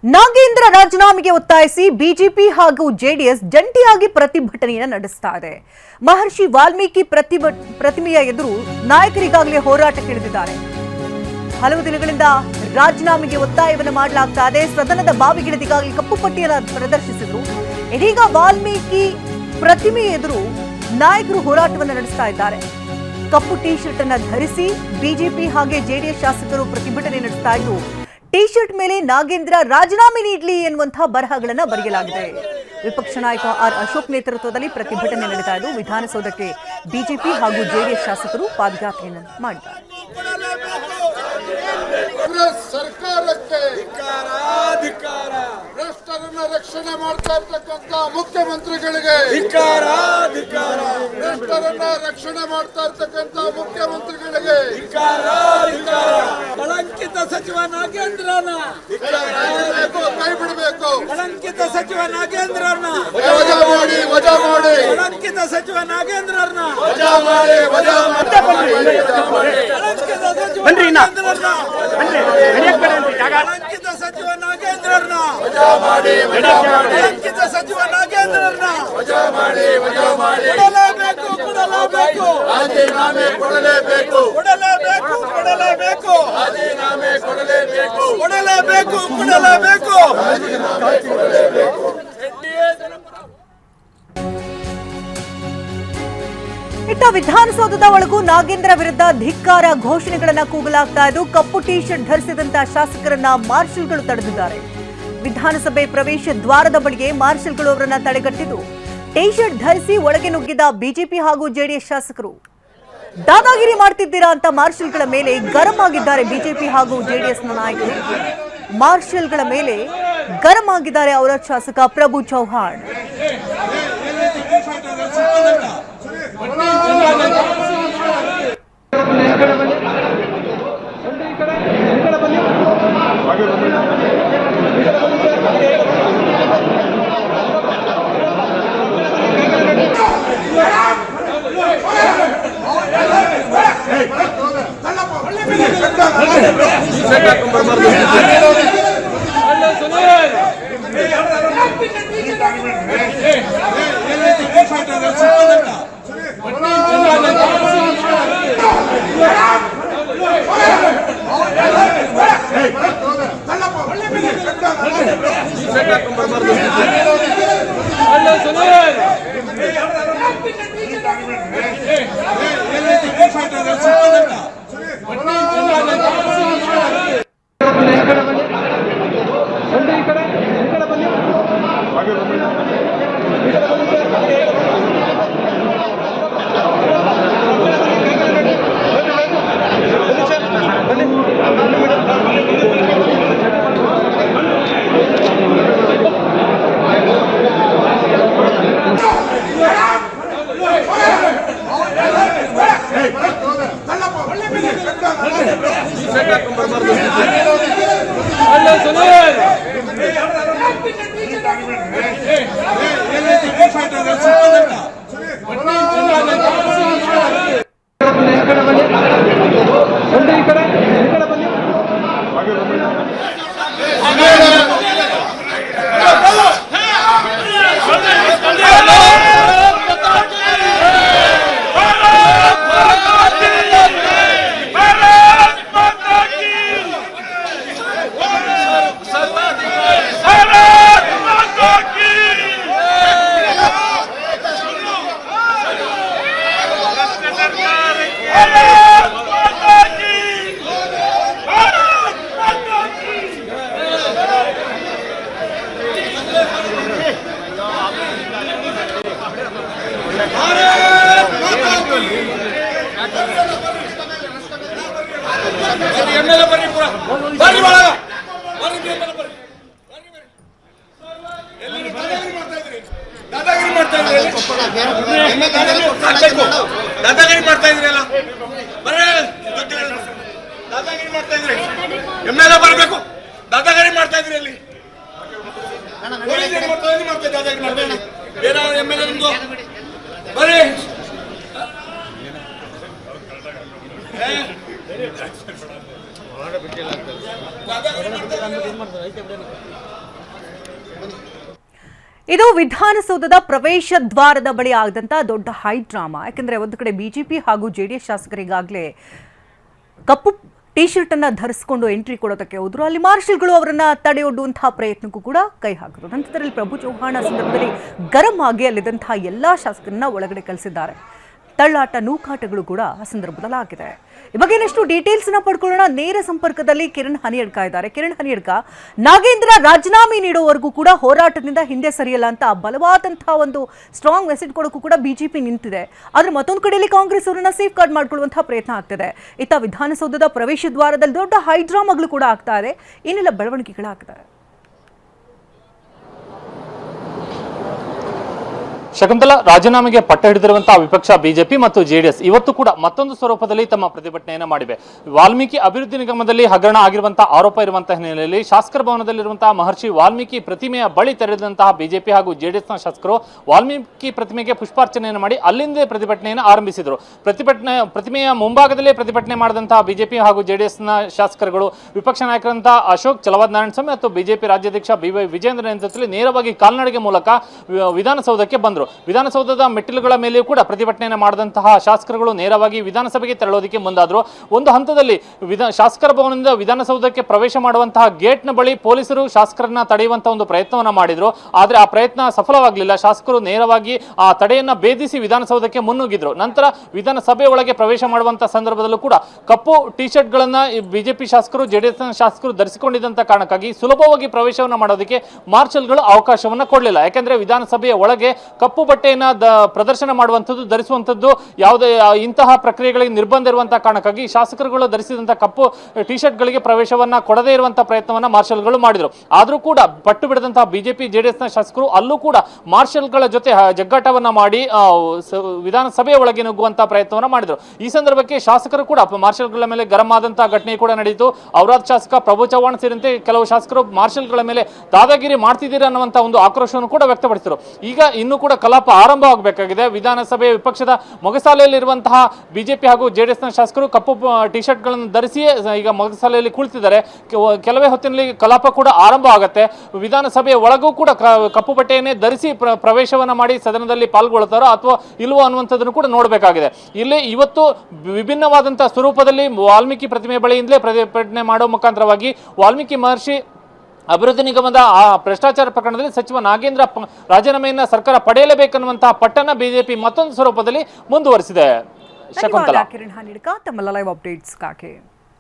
ನಾಗೇಂದ್ರ ರಾಜೀನಾಮೆಗೆ ಒತ್ತಾಯಿಸಿ ಬಿಜೆಪಿ ಹಾಗೂ ಜೆಡಿಎಸ್ ಜಂಟಿಯಾಗಿ ಪ್ರತಿಭಟನೆಯನ್ನು ನಡೆಸ್ತಾ ಇದೆ. ಮಹರ್ಷಿ ವಾಲ್ಮೀಕಿ ಪ್ರತಿಮೆಯ ಎದುರು ನಾಯಕರಿಗಾಗಲೇ ಹೋರಾಟಕ್ಕಿಳಿದಿದ್ದಾರೆ. ಹಲವು ದಿನಗಳಿಂದ ರಾಜೀನಾಮೆಗೆ ಒತ್ತಾಯವನ್ನು ಮಾಡಲಾಗ್ತಾ ಇದೆ. ಸದನದ ಬಾವಿಗಿಳಿದಿಗಾಗಲೇ ಕಪ್ಪು ಪಟ್ಟಿಯನ್ನು ಪ್ರದರ್ಶಿಸಿದ್ರು. ಇದೀಗ ವಾಲ್ಮೀಕಿ ಪ್ರತಿಮೆಯ ಎದುರು ನಾಯಕರು ಹೋರಾಟವನ್ನು ನಡೆಸ್ತಾ ಇದ್ದಾರೆ. ಕಪ್ಪು ಟಿ ಶರ್ಟ್ ಅನ್ನು ಧರಿಸಿ ಬಿಜೆಪಿ ಹಾಗೆ ಜೆಡಿಎಸ್ ಶಾಸಕರು ಪ್ರತಿಭಟನೆ ನಡೆಸ್ತಾ ಇದ್ದು, ಟಿ ಶರ್ಟ್ ಮೇಲೆ ನಾಗೇಂದ್ರ ರಾಜೀನಾಮೆ ನೀಡಲಿ ಎನ್ನುವಂತಹ ಬರಹಗಳನ್ನು ಬರೆಯಲಾಗಿದೆ. ವಿಪಕ್ಷ ನಾಯಕ ಆರ್ ಅಶೋಕ್ ನೇತೃತ್ವದಲ್ಲಿ ಪ್ರತಿಭಟನೆ ನಡೆತಾ ಇದ್ದು, ವಿಧಾನಸೌಧಕ್ಕೆ ಬಿಜೆಪಿ ಹಾಗೂ ಜೆಡಿಎಸ್ ಶಾಸಕರು ಪಾದಯಾತ್ರೆಯನ್ನು ಮಾಡಿದ್ದಾರೆ. ಸರ್ಕಾರಕ್ಕೆ ಭ್ರಷ್ಟರನ್ನ ರಕ್ಷಣೆ ಮಾಡ್ತಾ ಇರ್ತಕ್ಕಂಥ ಮುಖ್ಯಮಂತ್ರಿಗಳಿಗೆ ಭ್ರಷ್ಟರನ್ನ ರಕ್ಷಣೆ ಮಾಡ್ತಾ ಇರ್ತಕ್ಕಂಥ ಮುಖ್ಯಮಂತ್ರಿಗಳಿಗೆ ಕಳಂಕಿತ ಸಚಿವ ನಾಗೇಂದ್ರನ ಕೈ ಬಿಡಬೇಕು. ಕಳಂಕಿತ ಸಚಿವ ನಾಗೇಂದ್ರನ ವಜಾ ಮಾಡಿ ಕಳಂಕಿತ ಸಚಿವ ನಾಗೇಂದ್ರನ ವಜಾ ಮಾಡಿ ಕಳಂಕಿತ ಸಚಿವ ನಾಗೇಂದ್ರನ ಕಳಂಕಿತ ಸಚಿವ ನಾಗೇಂದ್ರನ ವಜಾ ಮಾಡಿ ಕಳಂಕಿತ ಸಚಿವ ನಾಗೇಂದ್ರನ ಕೊಡಲೇಬೇಕು ರಾಜೀನಾಮೆ ಕೊಡಲೇಬೇಕು ರಾಜೀನಾಮೆ ಕೊಡಲೇಬೇಕು ಇತ್ತ ವಿಧಾನಸೌಧದ ಒಳಗೂ ನಾಗೇಂದ್ರ ವಿರುದ್ಧ ಧಿಕ್ಕಾರ ಘೋಷಣೆಗಳನ್ನ ಕೂಗಲಾಗ್ತಾ ಇದ್ದು, ಕಪ್ಪು ಟಿ ಶರ್ಟ್ ಧರಿಸಿದಂತಹ ಶಾಸಕರನ್ನ ಮಾರ್ಷಲ್ಗಳು ತಡೆದಿದ್ದಾರೆ. ವಿಧಾನಸಭೆ ಪ್ರವೇಶ ದ್ವಾರದ ಬಳಿಗೆ ಮಾರ್ಷಲ್ಗಳು ಅವರನ್ನ ತಡೆಗಟ್ಟಿದ್ದು, ಟಿ ಶರ್ಟ್ ಧರಿಸಿ ಒಳಗೆ ನುಗ್ಗಿದ ಬಿಜೆಪಿ ಹಾಗೂ ಜೆಡಿಎಸ್ ಶಾಸಕರು. ದಾದಾಗಿರಿ ಮಾಡ್ತಿದ್ದೀರಾ ಅಂತ ಮಾರ್ಷಲ್ಗಳ ಮೇಲೆ ಗರಂ ಆಗಿದ್ದಾರೆ ಬಿಜೆಪಿ ಹಾಗೂ ಜೆಡಿಎಸ್ನ ನಾಯಕರು. ಮಾರ್ಷಲ್ಗಳ ಮೇಲೆ ಗರಂ ಆಗಿದ್ದಾರೆ ಅವರ ಶಾಸಕ ಪ್ರಭು ಚೌಹಾಣ್. ದಾದಾಗಿರಿ ಮಾಡ್ತಾ ಇದ್ರಿ ಅಲ್ಲ, ದಾದಾಗಿರಿ ಮಾಡ್ತಾ ಇದ್ರಿ. ಎಮ್ಮೆಲ್ಲ ಬರಬೇಕು. ದಾದಾಗಿರಿ ಮಾಡ್ತಾ ಇದ್ರಿ ಅಲ್ಲಿ. ದಾದಾಗಿರಿ ಮಾಡ್ತಾ ಇದ್ರಿ. ಬೇರೆ ಎಮ್ಮೆಲ್ಲ ನಿಮ್ದು ಬರ್ರಿ. ಇದು ವಿಧಾನಸೌಧದ ಪ್ರವೇಶ ದ್ವಾರದ ಬಳಿ ಆಗದಂತ ದೊಡ್ಡ ಹೈ ಡ್ರಾಮಾ. ಯಾಕಂದ್ರೆ ಒಂದು ಕಡೆ ಬಿಜೆಪಿ ಹಾಗೂ ಜೆಡಿಎಸ್ ಶಾಸಕರಿಗಾಗಲೇ ಕಪ್ಪು ಟಿ ಶರ್ಟ್ ಅನ್ನ ಧರಿಸಿಕೊಂಡು ಎಂಟ್ರಿ ಕೊಡೋದಕ್ಕೆ ಹೋದ್ರು. ಅಲ್ಲಿ ಮಾರ್ಷಲ್ಗಳು ಅವರನ್ನ ತಡೆಯೊಡ್ಡುವಂತಹ ಪ್ರಯತ್ನಕ್ಕೂ ಕೂಡ ಕೈ ಹಾಕಿದ್ರು. ನಂತರದಲ್ಲಿ ಪ್ರಭು ಚೌಹಾಣ್ ಸಂದರ್ಭದಲ್ಲಿ ಗರಂ ಆಗಿ ಅಲ್ಲಿದ್ದಂತಹ ಎಲ್ಲಾ ಶಾಸಕರನ್ನ ಒಳಗಡೆ ಕಳಿಸಿದ್ದಾರೆ. ತಳ್ಳಾಟ ನೂಕಾಟಗಳು ಕೂಡ ಆ ಸಂದರ್ಭದಲ್ಲಿ ಆಗಿದೆ. ಈ ಬಗ್ಗೆ ಇನ್ನಷ್ಟು ಡೀಟೇಲ್ಸ್ ನ ಪಡ್ಕೊಳ್ಳೋಣ. ನೇರ ಸಂಪರ್ಕದಲ್ಲಿ ಕಿರಣ್ ಹನಿಯಡ್ಕ ಇದ್ದಾರೆ. ಕಿರಣ್ ಹನಿಯಡ್ಕ, ನಾಗೇಂದ್ರ ರಾಜೀನಾಮೆ ನೀಡುವವರೆಗೂ ಕೂಡ ಹೋರಾಟದಿಂದ ಹಿಂದೆ ಸರಿಯಲ್ಲ ಅಂತ ಬಲವಾದಂತಹ ಒಂದು ಸ್ಟ್ರಾಂಗ್ ಮೆಸೇಜ್ ಕೊಡೋಕ್ಕೂ ಕೂಡ ಬಿಜೆಪಿ ನಿಂತಿದೆ. ಆದ್ರೆ ಮತ್ತೊಂದು ಕಡೆಯಲ್ಲಿ ಕಾಂಗ್ರೆಸ್ ಅವರನ್ನ ಸೇಫ್ ಗಾರ್ಡ್ ಮಾಡ್ಕೊಳ್ಳುವಂತಹ ಪ್ರಯತ್ನ ಆಗ್ತಿದೆ. ಇತ್ತ ವಿಧಾನಸೌಧದ ಪ್ರವೇಶ ದ್ವಾರದಲ್ಲಿ ದೊಡ್ಡ ಹೈಡ್ರಾಮಾಗಳು ಕೂಡ ಆಗ್ತಾ ಇದೆ. ಏನೆಲ್ಲ ಬೆಳವಣಿಗೆಗಳಾಗ್ತದೆ? ಶಕುಂತಲಾ, ರಾಜೀನಾಮೆಗೆ ಪಟ್ಟ ಹಿಡಿದಿರುವಂತಹ ವಿಪಕ್ಷ ಬಿಜೆಪಿ ಮತ್ತು ಜೆಡಿಎಸ್ ಇವತ್ತು ಕೂಡ ಮತ್ತೊಂದು ಸ್ವರೂಪದಲ್ಲಿ ತಮ್ಮ ಪ್ರತಿಭಟನೆಯನ್ನು ಮಾಡಿವೆ. ವಾಲ್ಮೀಕಿ ಅಭಿವೃದ್ಧಿ ನಿಗಮದಲ್ಲಿ ಹಗರಣ ಆಗಿರುವಂತಹ ಆರೋಪ ಇರುವಂತಹ ಹಿನ್ನೆಲೆಯಲ್ಲಿ ಶಾಸಕರ ಭವನದಲ್ಲಿರುವಂತಹ ಮಹರ್ಷಿ ವಾಲ್ಮೀಕಿ ಪ್ರತಿಮೆಯ ಬಳಿ ತೆರೆದಂತಹ ಬಿಜೆಪಿ ಹಾಗೂ ಜೆಡಿಎಸ್ನ ಶಾಸಕರು ವಾಲ್ಮೀಕಿ ಪ್ರತಿಮೆಗೆ ಪುಷ್ಪಾರ್ಚನೆಯನ್ನು ಮಾಡಿ ಅಲ್ಲಿಂದ ಪ್ರತಿಭಟನೆಯನ್ನು ಆರಂಭಿಸಿದರು. ಪ್ರತಿಮೆಯ ಮುಂಭಾಗದಲ್ಲೇ ಪ್ರತಿಭಟನೆ ಮಾಡಿದಂತಹ ಬಿಜೆಪಿ ಹಾಗೂ ಜೆಡಿಎಸ್ನ ಶಾಸಕರುಗಳು ವಿಪಕ್ಷ ನಾಯಕರಂತಹ ಅಶೋಕ್ ಚಲವಾದ್ ನಾರಾಯಣ ಸ್ವಾಮಿ ಮತ್ತು ಬಿಜೆಪಿ ರಾಜ್ಯಾಧ್ಯಕ್ಷ BY ವಿಜೇಂದ್ರ ನೇತೃತ್ವದಲ್ಲಿ ನೇರವಾಗಿ ಕಾಲ್ನಡಿಗೆ ಮೂಲಕ ವಿಧಾನಸೌಧಕ್ಕೆ ಬಂದರು. ವಿಧಾನಸೌಧದ ಮೆಟ್ಟಿಲುಗಳ ಮೇಲೆಯೂ ಕೂಡ ಪ್ರತಿಭಟನೆಯನ್ನು ಮಾಡಿದಂತಹ ಶಾಸಕರುಗಳು ನೇರವಾಗಿ ವಿಧಾನಸಭೆಗೆ ತೆರಳೋದಕ್ಕೆ ಮುಂದಾದರು. ಒಂದು ಹಂತದಲ್ಲಿ ಶಾಸಕರ ಭವನದಿಂದ ವಿಧಾನಸೌಧಕ್ಕೆ ಪ್ರವೇಶ ಮಾಡುವಂತಹ ಗೇಟ್ನ ಬಳಿ ಪೊಲೀಸರು ಶಾಸಕರನ್ನ ತಡೆಯುವಂತಹ ಒಂದು ಪ್ರಯತ್ನವನ್ನ ಮಾಡಿದ್ರು. ಆದರೆ ಆ ಪ್ರಯತ್ನ ಸಫಲವಾಗಲಿಲ್ಲ. ಶಾಸಕರು ನೇರವಾಗಿ ಆ ತಡೆಯನ್ನ ಭೇದಿಸಿ ವಿಧಾನಸೌಧಕ್ಕೆ ಮುನ್ನುಗ್ಗಿದ್ರು. ನಂತರ ವಿಧಾನಸಭೆ ಒಳಗೆ ಪ್ರವೇಶ ಮಾಡುವಂತಹ ಸಂದರ್ಭದಲ್ಲೂ ಕೂಡ ಕಪ್ಪು ಟಿ ಶರ್ಟ್ ಗಳನ್ನ ಬಿಜೆಪಿ ಶಾಸಕರು ಜೆಡಿಎಸ್ ಶಾಸಕರು ಧರಿಸಿಕೊಂಡಿದ್ದಂತ ಕಾರಣಕ್ಕಾಗಿ ಸುಲಭವಾಗಿ ಪ್ರವೇಶವನ್ನ ಮಾಡೋದಕ್ಕೆ ಮಾರ್ಷಲ್ಗಳು ಅವಕಾಶವನ್ನ ಕೊಡಲಿಲ್ಲ. ಯಾಕಂದ್ರೆ ವಿಧಾನಸಭೆಯ ಒಳಗೆ ಕಪ್ಪು ಬಟ್ಟೆಯನ್ನ ಪ್ರದರ್ಶನ ಮಾಡುವಂಥದ್ದು, ಧರಿಸುವಂಥದ್ದು ಯಾವುದೇ ಇಂತಹ ಪ್ರಕ್ರಿಯೆಗಳಿಗೆ ನಿರ್ಬಂಧ ಇರುವಂತಹ ಕಾರಣಕ್ಕಾಗಿ ಶಾಸಕರುಗಳು ಧರಿಸಿದಂತಹ ಕಪ್ಪು ಟಿ ಶರ್ಟ್ ಗಳಿಗೆ ಪ್ರವೇಶವನ್ನ ಕೊಡದೇ ಇರುವಂತಹ ಪ್ರಯತ್ನವನ್ನ ಮಾರ್ಷಲ್ಗಳು ಮಾಡಿದ್ರು. ಆದ್ರೂ ಕೂಡ ಪಟ್ಟು ಬಿಡದಂತಹ ಬಿಜೆಪಿ ಜೆಡಿಎಸ್ನ ಶಾಸಕರು ಅಲ್ಲೂ ಕೂಡ ಮಾರ್ಷಲ್ಗಳ ಜೊತೆ ಜಗ್ಗಾಟವನ್ನ ಮಾಡಿ ವಿಧಾನಸಭೆಯ ಒಳಗೆ ನುಗ್ಗುವಂತಹ ಪ್ರಯತ್ನವನ್ನ ಮಾಡಿದ್ರು. ಈ ಸಂದರ್ಭಕ್ಕೆ ಶಾಸಕರು ಕೂಡ ಮಾರ್ಷಲ್ಗಳ ಮೇಲೆ ಗರಂ ಆದಂತಹ ಘಟನೆ ಕೂಡ ನಡೆಯಿತು. ಔರಾದ್ ಶಾಸಕ ಪ್ರಭು ಚೌಹಾಣ್ ಸೇರಿದಂತೆ ಕೆಲವು ಶಾಸಕರು ಮಾರ್ಷಲ್ಗಳ ಮೇಲೆ ದಾದಾಗಿರಿ ಮಾಡ್ತಿದ್ದೀರಾ ಅನ್ನುವಂತಹ ಒಂದು ಆಕ್ರೋಶವನ್ನು ಕೂಡ ವ್ಯಕ್ತಪಡಿಸಿದರು. ಈಗ ಇನ್ನು ಕೂಡ ಕಲಾಪ ಆರಂಭವಾಗಬೇಕಾಗಿದೆ. ವಿಧಾನಸಭೆ ವಿಪಕ್ಷದ ಮೊಗಸಾಲೆಯಲ್ಲಿರುವಂತಹ ಬಿಜೆಪಿ ಹಾಗೂ ಜೆಡಿಎಸ್ನ ಶಾಸಕರು ಕಪ್ಪು ಟಿ ಶರ್ಟ್ ಗಳನ್ನು ಧರಿಸಿ ಈಗ ಮೊಗಸಾಲೆಯಲ್ಲಿ ಕುಳಿತಿದ್ದಾರೆ. ಕೆಲವೇ ಹೊತ್ತಿನಲ್ಲಿ ಕಲಾಪ ಕೂಡ ಆರಂಭ ಆಗುತ್ತೆ. ವಿಧಾನಸಭೆಯ ಒಳಗೂ ಕೂಡ ಕಪ್ಪು ಬಟ್ಟೆಯನ್ನೇ ಧರಿಸಿ ಪ್ರವೇಶವನ್ನ ಮಾಡಿ ಸದನದಲ್ಲಿ ಪಾಲ್ಗೊಳ್ತಾರೋ ಅಥವಾ ಇಲ್ವೋ ಅನ್ನುವಂಥದ್ದನ್ನು ಕೂಡ ನೋಡಬೇಕಾಗಿದೆ. ಇಲ್ಲಿ ಇವತ್ತು ವಿಭಿನ್ನವಾದಂತಹ ಸ್ವರೂಪದಲ್ಲಿ ವಾಲ್ಮೀಕಿ ಪ್ರತಿಮೆ ಬಳಿಯಿಂದಲೇ ಪ್ರತಿಭಟನೆ ಮಾಡುವ ಮುಖಾಂತರವಾಗಿ ವಾಲ್ಮೀಕಿ ಮಹರ್ಷಿ ಅಭಿವೃದ್ಧಿ ನಿಗಮದ ಭ್ರಷ್ಟಾಚಾರ ಪ್ರಕರಣದಲ್ಲಿ ಸಚಿವ ನಾಗೇಂದ್ರ ರಾಜೀನಾಮೆಯನ್ನ ಸರ್ಕಾರ ಪಡೆಯಲೇಬೇಕನ್ನುವಂತಹ ಪಟ್ಟಣ ಬಿಜೆಪಿ ಮತ್ತೊಂದು ಸ್ವರೂಪದಲ್ಲಿ ಮುಂದುವರಿಸಿದೆ. ಧನ್ಯವಾದ ಕಿರಣ್ ಹನಿಯಡ್ಕ, ತಮ್ಮ ಲೈವ್ ಅಪ್ಡೇಟ್ಸ್ಗಾಗಿ.